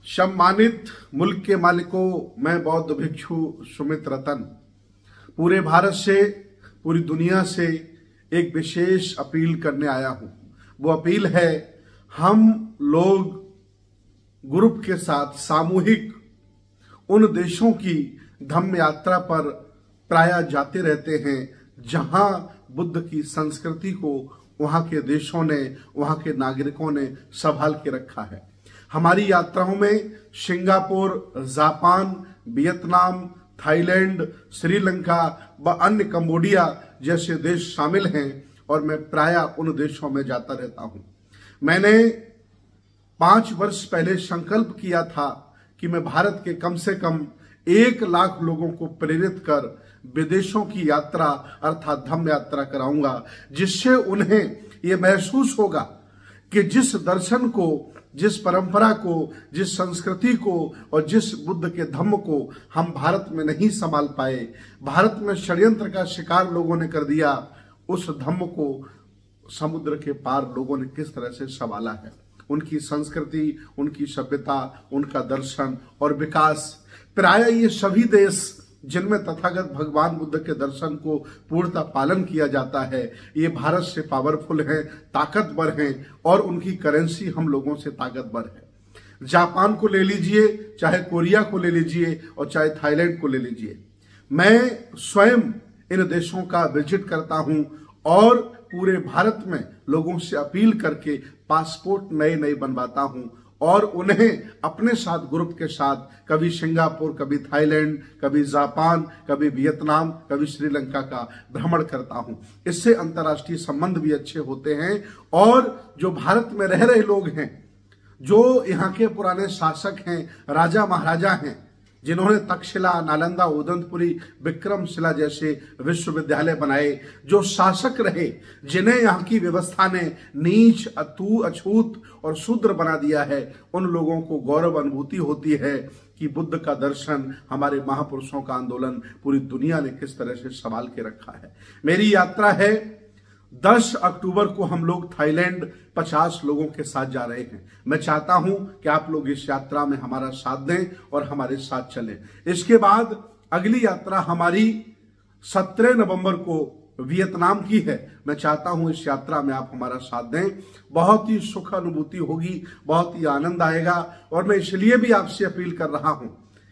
सम्मानित मुल्क के मालिकों, मैं बौद्ध भिक्षु सुमित रतन पूरे भारत से, पूरी दुनिया से एक विशेष अपील करने आया हूं। वो अपील है, हम लोग ग्रुप के साथ सामूहिक उन देशों की धम्म यात्रा पर प्रायः जाते रहते हैं जहां बुद्ध की संस्कृति को वहां के देशों ने, वहां के नागरिकों ने संभाल के रखा है। हमारी यात्राओं में Singapore, Japan, Vietnam, Thailand, Sri Lanka व अन्य कंबोडिया जैसे देश शामिल हैं और मैं प्रायः उन देशों में जाता रहता हूं। मैंने 5 वर्ष पहले संकल्प किया था कि मैं भारत के कम से कम 1 लाख लोगों को प्रेरित कर विदेशों की यात्रा अर्थात धम्म यात्रा कराऊंगा, जिससे उन्हें यह महसूस होगा कि जिस दर्शन को, जिस परंपरा को, जिस संस्कृति को और जिस बुद्ध के धम्म को हम भारत में नहीं संभाल पाए, भारत में षड्यंत्र का शिकार लोगों ने कर दिया, उस धम्म को समुद्र के पार लोगों ने किस तरह से संभाला है। उनकी संस्कृति, उनकी सभ्यता, उनका दर्शन और विकास, प्रायः ये सभी देश जिनमें तथागत भगवान बुद्ध के दर्शन को पूर्णतः पालन किया जाता है, ये भारत से पावरफुल हैं, ताकतवर हैं और उनकी करेंसी हम लोगों से ताकतवर है। जापान को ले लीजिए, चाहे कोरिया को ले लीजिए और चाहे थाईलैंड को ले लीजिए। मैं स्वयं इन देशों का विजिट करता हूं और पूरे भारत में लोगों से अपील करके पासपोर्ट नए बनवाता हूं और उन्हें अपने साथ, ग्रुप के साथ, कभी सिंगापुर, कभी थाईलैंड, कभी जापान, कभी वियतनाम, कभी श्रीलंका का भ्रमण करता हूं। इससे अंतर्राष्ट्रीय संबंध भी अच्छे होते हैं और जो भारत में रह रहे लोग हैं, जो यहाँ के पुराने शासक हैं, राजा महाराजा हैं, जिन्होंने तक्षशिला, नालंदा, उदंतपुरी, विक्रमशिला जैसे विश्वविद्यालय बनाए, जो शासक रहे, जिन्हें यहाँ की व्यवस्था ने नीच, अछूत और शूद्र बना दिया है, उन लोगों को गौरव अनुभूति होती है कि बुद्ध का दर्शन, हमारे महापुरुषों का आंदोलन पूरी दुनिया ने किस तरह से संभाल के रखा है। मेरी यात्रा है 10 अक्टूबर को हम लोग थाईलैंड 50 लोगों के साथ जा रहे हैं। मैं चाहता हूं कि आप लोग इस यात्रा में हमारा साथ दें और हमारे साथ चलें। इसके बाद अगली यात्रा हमारी 17 नवंबर को वियतनाम की है। मैं चाहता हूं इस यात्रा में आप हमारा साथ दें। बहुत ही सुख अनुभूति होगी, बहुत ही आनंद आएगा और मैं इसलिए भी आपसे अपील कर रहा हूं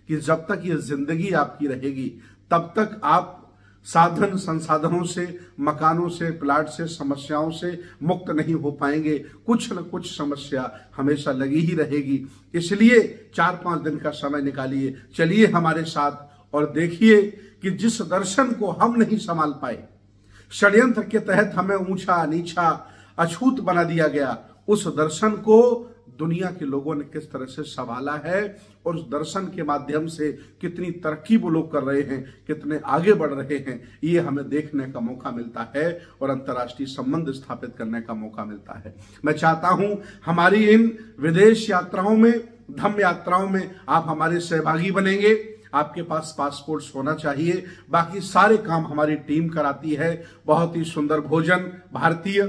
कि जब तक ये जिंदगी आपकी रहेगी तब तक आप साधन संसाधनों से, मकानों से, प्लाट से, समस्याओं से मुक्त नहीं हो पाएंगे। कुछ न कुछ समस्या हमेशा लगी ही रहेगी। इसलिए 4-5 दिन का समय निकालिए, चलिए हमारे साथ और देखिए कि जिस दर्शन को हम नहीं संभाल पाए, षड्यंत्र के तहत हमें ऊंचा, नीचा, अछूत बना दिया गया, उस दर्शन को दुनिया के लोगों ने किस तरह से संभाला है और उस दर्शन के माध्यम से कितनी तरक्की वो लोग कर रहे हैं, कितने आगे बढ़ रहे हैं, ये हमें देखने का मौका मिलता है और अंतर्राष्ट्रीय संबंध स्थापित करने का मौका मिलता है। मैं चाहता हूं हमारी इन विदेश यात्राओं में, धम्म यात्राओं में आप हमारे सहभागी बनेंगे। आपके पास पासपोर्ट होना चाहिए, बाकी सारे काम हमारी टीम कराती है। बहुत ही सुंदर भोजन भारतीय,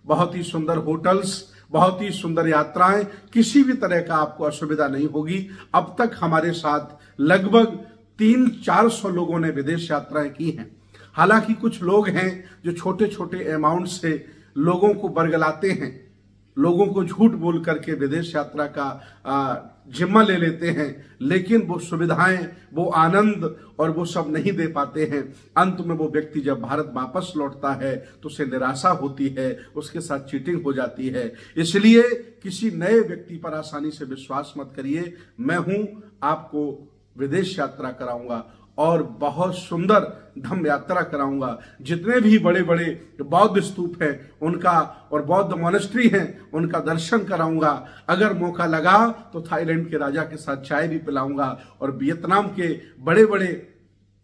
बहुत ही सुंदर होटल्स, बहुत ही सुंदर यात्राएं, किसी भी तरह का आपको असुविधा नहीं होगी। अब तक हमारे साथ लगभग 300-400 लोगों ने विदेश यात्राएं की हैं। हालांकि कुछ लोग हैं जो छोटे छोटे अमाउंट से लोगों को बरगलाते हैं, लोगों को झूठ बोल करके विदेश यात्रा का जिम्मा ले लेते हैं, लेकिन वो सुविधाएं, वो आनंद और वो सब नहीं दे पाते हैं। अंत में वो व्यक्ति जब भारत वापस लौटता है तो उसे निराशा होती है, उसके साथ चीटिंग हो जाती है। इसलिए किसी नए व्यक्ति पर आसानी से विश्वास मत करिए। मैं हूं, आपको विदेश यात्रा कराऊंगा और बहुत सुंदर धम्म यात्रा कराऊंगा। जितने भी बड़े बड़े बौद्ध स्तूप हैं उनका और बौद्ध मॉनेस्ट्री हैं उनका दर्शन कराऊंगा। अगर मौका लगा तो थाईलैंड के राजा के साथ चाय भी पिलाऊंगा और वियतनाम के बड़े बड़े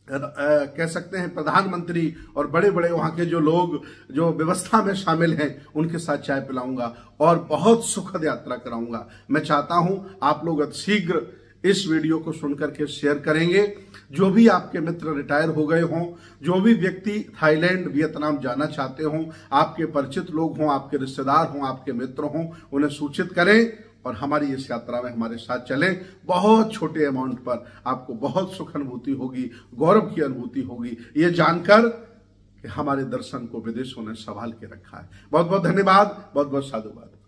कह सकते हैं प्रधानमंत्री और बड़े बड़े वहां के जो लोग जो व्यवस्था में शामिल हैं उनके साथ चाय पिलाऊंगा और बहुत सुखद यात्रा कराऊंगा। मैं चाहता हूं आप लोग अतिशीघ्र इस वीडियो को सुनकर के शेयर करेंगे। जो भी आपके मित्र रिटायर हो गए हों, जो भी व्यक्ति थाईलैंड, वियतनाम जाना चाहते हों, आपके परिचित लोग हों, आपके रिश्तेदार हों, आपके मित्र हों, उन्हें सूचित करें और हमारी इस यात्रा में हमारे साथ चलें। बहुत छोटे अमाउंट पर आपको बहुत सुख अनुभूति होगी, गौरव की अनुभूति होगी, ये जानकर कि हमारे दर्शन को विदेशों ने संभाल के रखा है। बहुत बहुत धन्यवाद, बहुत बहुत साधुवाद।